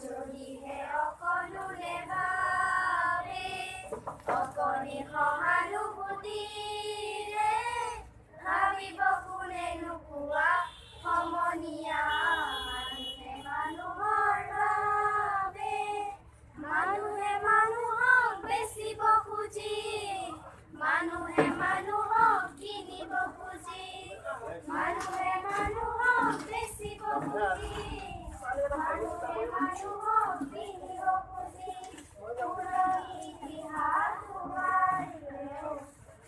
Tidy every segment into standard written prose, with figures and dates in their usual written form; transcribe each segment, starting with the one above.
যদিহে অকণোৰে ভাবে অকণি সহানুভূতিৰে ভাবিব কোনেনো কোৱা সমনীয়া মানুহে মানুহৰ বাবে মানুহে মানুহক বেচিব খুজি মানুহে মানুহক কিনিব খুজি মানুহে মানুহক বেচিব খুজি মানুহে মানুহক কিনিব খুজি ইতিহাস সোঁৱৰিলেও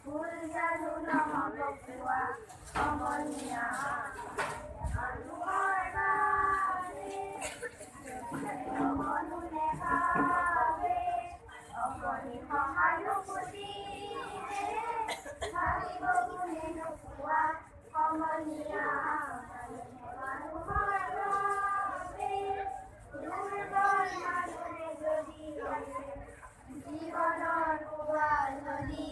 ভুল জানো নহ'ব কোৱা সমনীয়া মানুহৰ বাবে অকণোৰে ভাবে অকণি সহানুভূতিৰে ভাবিব কোনেনো কোৱা সমনীয়া মানুহৰ বাবে দুৰ্বল মানুহে যদি জীৱনৰ কোৱা যদি